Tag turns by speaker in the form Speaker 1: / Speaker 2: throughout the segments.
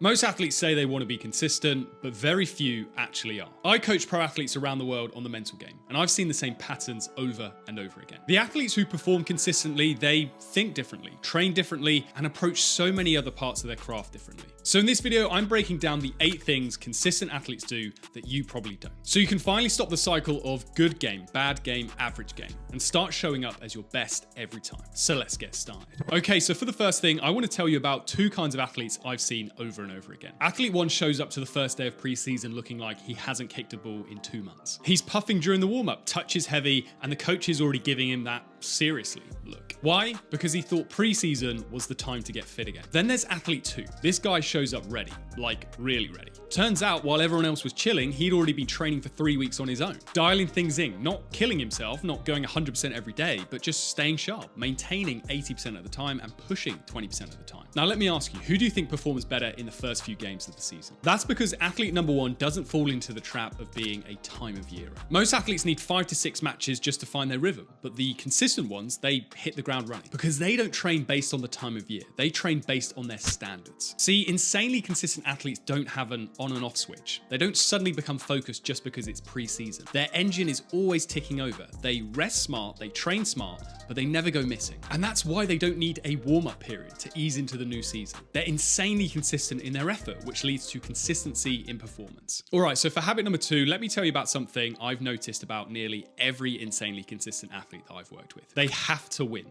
Speaker 1: Most athletes say they want to be consistent, but very few actually are. I coach pro athletes around the world on the mental game, and I've seen the same patterns over and over again. The athletes who perform consistently, they think differently, train differently, and approach so many other parts of their craft differently. So in this video, I'm breaking down the 8 things consistent athletes do that you probably don't. So you can finally stop the cycle of good game, bad game, average game, and start showing up as your best every time. So let's get started. Okay, so for the first thing, I want to tell you about 2 kinds of athletes I've seen over and over again. Athlete 1 shows up to the first day of preseason looking like he hasn't kicked a ball in 2 months. He's puffing during the warm-up, touches heavy, and the coach is already giving him that seriously look. Why? Because he thought preseason was the time to get fit again. Then there's athlete 2. This guy shows up ready, like really ready. Turns out while everyone else was chilling, he'd already been training for 3 weeks on his own, dialing things in, not killing himself, not going 100% every day, but just staying sharp, maintaining 80% of the time and pushing 20% of the time. Now let me ask you, who do you think performs better in the first few games of the season? That's because athlete number 1 doesn't fall into the trap of being a time of year. Most athletes need 5 to 6 matches just to find their rhythm, but the consistent ones, they hit the ground running because they don't train based on the time of year. They train based on their standards. See, insanely consistent athletes don't have an on and off switch. They don't suddenly become focused just because it's pre-season. Their engine is always ticking over. They rest smart, they train smart, but they never go missing. And that's why they don't need a warm-up period to ease into the new season. They're insanely consistent in their effort, which leads to consistency in performance. All right, so for habit number 2, let me tell you about something I've noticed about nearly every insanely consistent athlete that I've worked with. They have to win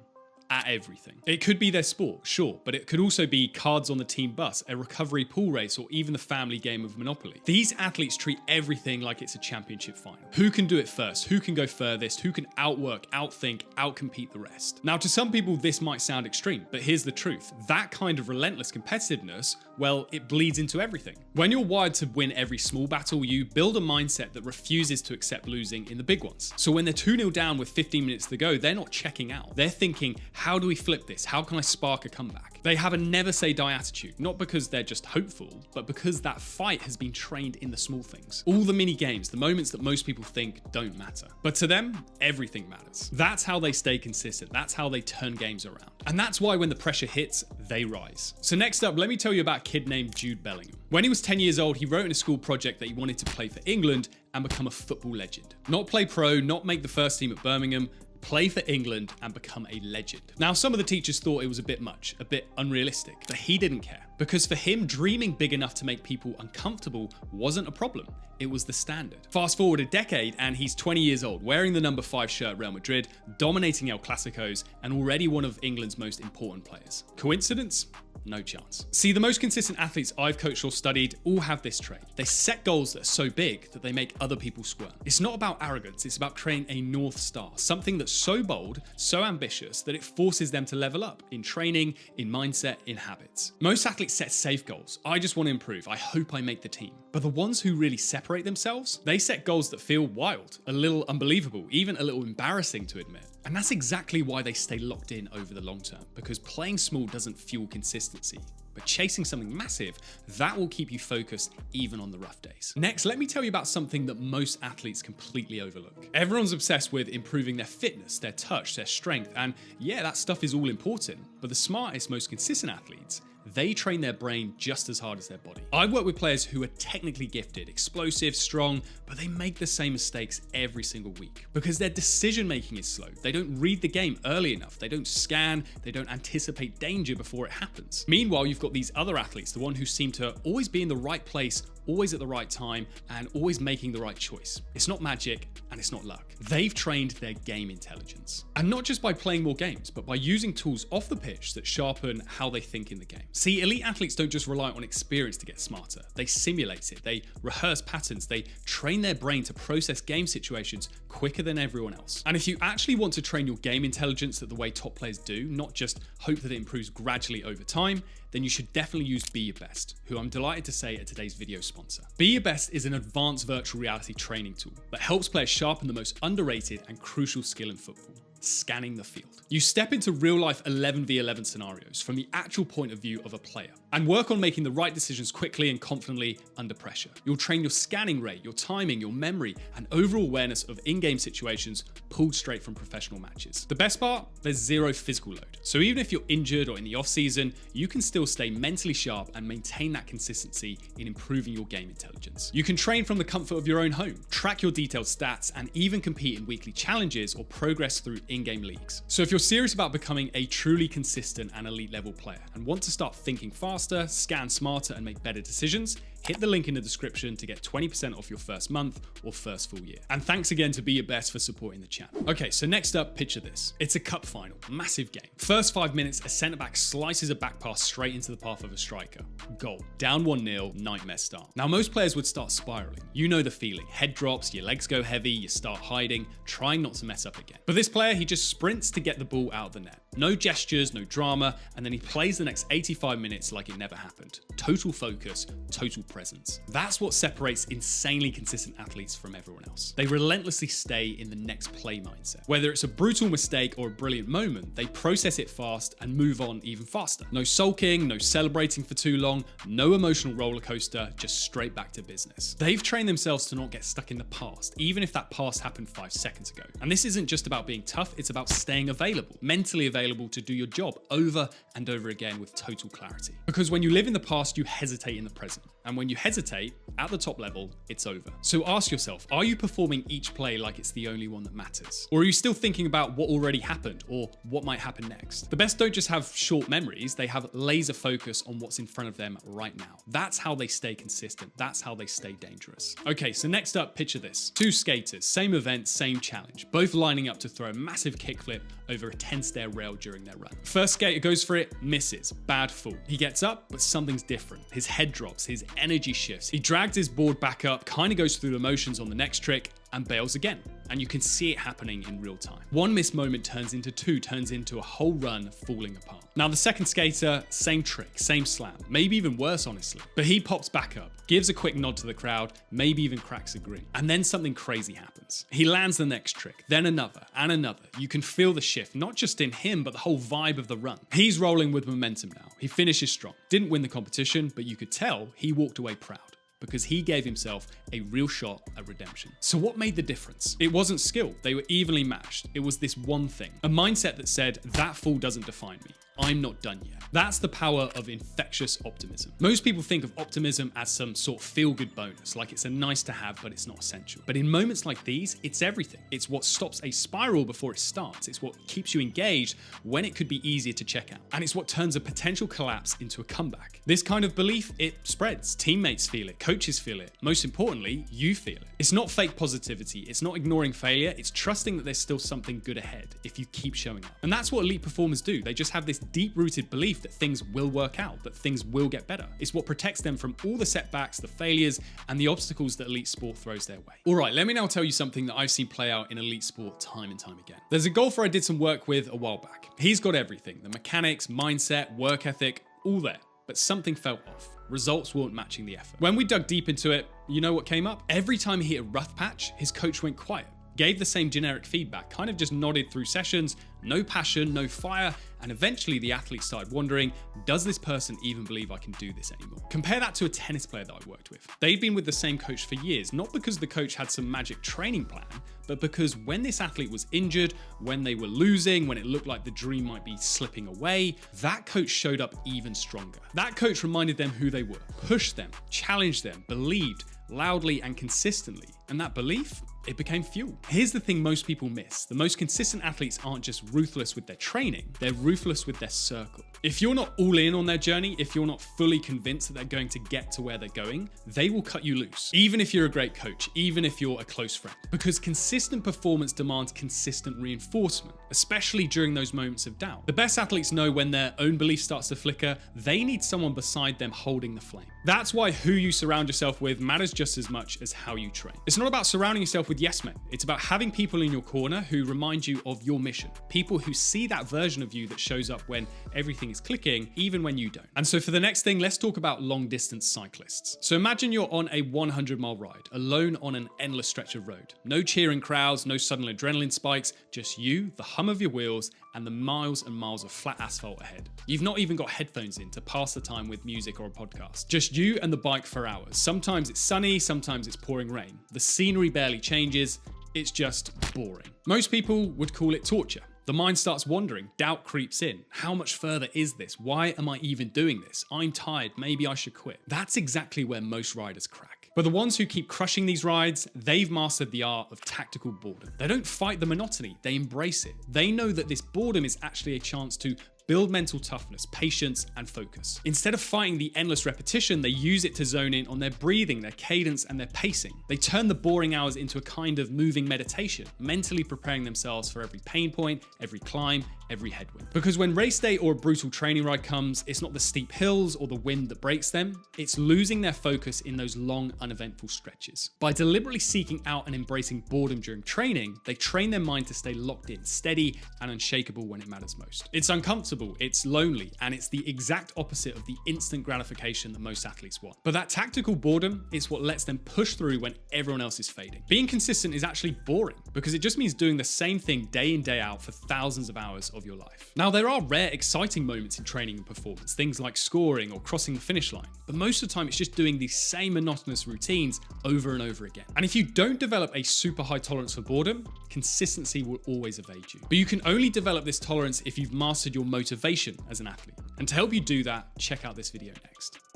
Speaker 1: at everything. It could be their sport, sure, but it could also be cards on the team bus, a recovery pool race, or even the family game of Monopoly. These athletes treat everything like it's a championship final. Who can do it first? Who can go furthest? Who can outwork, outthink, outcompete the rest? Now, to some people, this might sound extreme, but here's the truth. That kind of relentless competitiveness, well, it bleeds into everything. When you're wired to win every small battle, you build a mindset that refuses to accept losing in the big ones. So when they're 2-0 down with 15 minutes to go, they're not checking out. They're thinking, how do we flip this? How can I spark a comeback? They have a never say die attitude, not because they're just hopeful, but because that fight has been trained in the small things. All the mini games, the moments that most people think don't matter. But to them, everything matters. That's how they stay consistent. That's how they turn games around. And that's why when the pressure hits, they rise. So next up, let me tell you about a kid named Jude Bellingham. When he was 10 years old, he wrote in a school project that he wanted to play for England and become a football legend. Not play pro, not make the first team at Birmingham, play for England and become a legend. Now, some of the teachers thought it was a bit much, a bit unrealistic, but he didn't care. Because for him, dreaming big enough to make people uncomfortable wasn't a problem. It was the standard. Fast forward a decade and he's 20 years old, wearing the number 5 shirt at Real Madrid, dominating El Clasicos, and already one of England's most important players. Coincidence? No chance. See, the most consistent athletes I've coached or studied all have this trait. They set goals that are so big that they make other people squirm. It's not about arrogance, it's about creating a North Star, something that's so bold, so ambitious that it forces them to level up in training, in mindset, in habits. Most athletes set safe goals. I just want to improve. I hope I make the team. But the ones who really separate themselves, they set goals that feel wild, a little unbelievable, even a little embarrassing to admit. And that's exactly why they stay locked in over the long term, because playing small doesn't fuel consistency. But chasing something massive, that will keep you focused even on the rough days. Next, let me tell you about something that most athletes completely overlook. Everyone's obsessed with improving their fitness, their touch, their strength, and yeah, that stuff is all important, but the smartest, most consistent athletes, they train their brain just as hard as their body. I work with players who are technically gifted, explosive, strong, but they make the same mistakes every single week because their decision making is slow. They don't read the game early enough. They don't scan. They don't anticipate danger before it happens. Meanwhile, you've got these other athletes, the one who seem to always be in the right place, always at the right time, and always making the right choice. It's not magic and it's not luck. They've trained their game intelligence. And not just by playing more games, but by using tools off the pitch that sharpen how they think in the game. See, elite athletes don't just rely on experience to get smarter. They simulate it. They rehearse patterns. They train their brain to process game situations quicker than everyone else. And if you actually want to train your game intelligence the way top players do, not just hope that it improves gradually over time, then you should definitely use Be Your Best, who I'm delighted to say are today's video sponsor. Be Your Best is an advanced virtual reality training tool that helps players sharpen the most underrated and crucial skill in football: scanning the field. You step into real life 11v11 scenarios from the actual point of view of a player. And work on making the right decisions quickly and confidently under pressure. You'll train your scanning rate, your timing, your memory, and overall awareness of in-game situations pulled straight from professional matches. The best part? There's zero physical load. So even if you're injured or in the off-season, you can still stay mentally sharp and maintain that consistency in improving your game intelligence. You can train from the comfort of your own home, track your detailed stats, and even compete in weekly challenges or progress through in-game leagues. So if you're serious about becoming a truly consistent and elite level player and want to start thinking faster, scan smarter, and make better decisions, hit the link in the description to get 20% off your first month or first full year. And thanks again to Be Your Best for supporting the channel. Okay, so next up, picture this. It's a cup final, massive game. First 5 minutes, a centre-back slices a back pass straight into the path of a striker. Goal. Down 1-0, nightmare start. Now, most players would start spiraling. You know the feeling. Head drops, your legs go heavy, you start hiding, trying not to mess up again. But this player, he just sprints to get the ball out of the net. No gestures, no drama, and then he plays the next 85 minutes like it never happened. Total focus, total presence. That's what separates insanely consistent athletes from everyone else. They relentlessly stay in the next play mindset. Whether it's a brutal mistake or a brilliant moment, they process it fast and move on even faster. No sulking, no celebrating for too long, no emotional roller coaster, just straight back to business. They've trained themselves to not get stuck in the past, even if that past happened 5 seconds ago. And this isn't just about being tough, it's about staying available, mentally available to do your job over and over again with total clarity. Because when you live in the past, you hesitate in the present. And when you hesitate at the top level, it's over. So ask yourself, are you performing each play like it's the only one that matters? Or are you still thinking about what already happened or what might happen next? The best don't just have short memories, they have laser focus on what's in front of them right now. That's how they stay consistent. That's how they stay dangerous. Okay, so next up, picture this. 2 skaters, same event, same challenge, both lining up to throw a massive kickflip over a 10-stair rail during their run. First skater goes for it, misses, bad fall. He gets up, but something's different. His head drops, his energy shifts. He drags his board back up, kind of goes through the motions on the next trick, and bails again. And you can see it happening in real time. One missed moment turns into 2, turns into a whole run falling apart. Now the second skater, same trick, same slam, maybe even worse honestly. But he pops back up, gives a quick nod to the crowd, maybe even cracks a grin. And then something crazy happens. He lands the next trick, then another and another. You can feel the shift, not just in him, but the whole vibe of the run. He's rolling with momentum now. He finishes strong. Didn't win the competition, but you could tell he walked away proud, because he gave himself a real shot at redemption. So what made the difference? It wasn't skill. They were evenly matched. It was this one thing, a mindset that said, that fall doesn't define me. I'm not done yet. That's the power of infectious optimism. Most people think of optimism as some sort of feel-good bonus, like it's a nice to have, but it's not essential. But in moments like these, it's everything. It's what stops a spiral before it starts. It's what keeps you engaged when it could be easier to check out. And it's what turns a potential collapse into a comeback. This kind of belief, it spreads. Teammates feel it, coaches feel it. Most importantly, you feel it. It's not fake positivity. It's not ignoring failure. It's trusting that there's still something good ahead if you keep showing up. And that's what elite performers do. They just have this deep-rooted belief that things will work out, that things will get better. It's what protects them from all the setbacks, the failures, and the obstacles that elite sport throws their way. All right, let me now tell you something that I've seen play out in elite sport time and time again. There's a golfer I did some work with a while back. He's got everything, the mechanics, mindset, work ethic, all there, but something felt off. Results weren't matching the effort. When we dug deep into it, you know what came up? Every time he hit a rough patch, his coach went quiet, gave the same generic feedback, kind of just nodded through sessions, no passion, no fire, and eventually the athlete started wondering, does this person even believe I can do this anymore? Compare that to a tennis player that I worked with. They'd been with the same coach for years, not because the coach had some magic training plan, but because when this athlete was injured, when they were losing, when it looked like the dream might be slipping away, that coach showed up even stronger. That coach reminded them who they were, pushed them, challenged them, believed loudly and consistently, and that belief, it became fuel. Here's the thing most people miss. The most consistent athletes aren't just ruthless with their training, they're ruthless with their circle. If you're not all in on their journey, if you're not fully convinced that they're going to get to where they're going, they will cut you loose. Even if you're a great coach, even if you're a close friend. Because consistent performance demands consistent reinforcement, especially during those moments of doubt. The best athletes know when their own belief starts to flicker, they need someone beside them holding the flame. That's why who you surround yourself with matters just as much as how you train. It's not about surrounding yourself with yes men. It's about having people in your corner who remind you of your mission. People who see that version of you that shows up when everything is clicking, even when you don't. And so for the next thing, let's talk about long distance cyclists. So imagine you're on a 100-mile ride, alone on an endless stretch of road. No cheering crowds, no sudden adrenaline spikes, just you, the hum of your wheels and the miles and miles of flat asphalt ahead. You've not even got headphones in to pass the time with music or a podcast. Just you and the bike for hours. Sometimes it's sunny, sometimes it's pouring rain. The scenery barely changes, it's just boring. Most people would call it torture. The mind starts wandering, doubt creeps in. How much further is this? Why am I even doing this? I'm tired, maybe I should quit. That's exactly where most riders crack. But the ones who keep crushing these rides, they've mastered the art of tactical boredom. They don't fight the monotony, they embrace it. They know that this boredom is actually a chance to build mental toughness, patience, and focus. Instead of fighting the endless repetition, they use it to zone in on their breathing, their cadence, and their pacing. They turn the boring hours into a kind of moving meditation, mentally preparing themselves for every pain point, every climb, every headwind. Because when race day or a brutal training ride comes, it's not the steep hills or the wind that breaks them, it's losing their focus in those long, uneventful stretches. By deliberately seeking out and embracing boredom during training, they train their mind to stay locked in, steady, and unshakable when it matters most. It's uncomfortable, it's lonely, and it's the exact opposite of the instant gratification that most athletes want. But that tactical boredom is what lets them push through when everyone else is fading. Being consistent is actually boring because it just means doing the same thing day in, day out for thousands of hours of your life. Now, there are rare, exciting moments in training and performance, things like scoring or crossing the finish line, but most of the time it's just doing these same monotonous routines over and over again. And if you don't develop a super high tolerance for boredom, consistency will always evade you. But you can only develop this tolerance if you've mastered your motivation as an athlete. And to help you do that, check out this video next.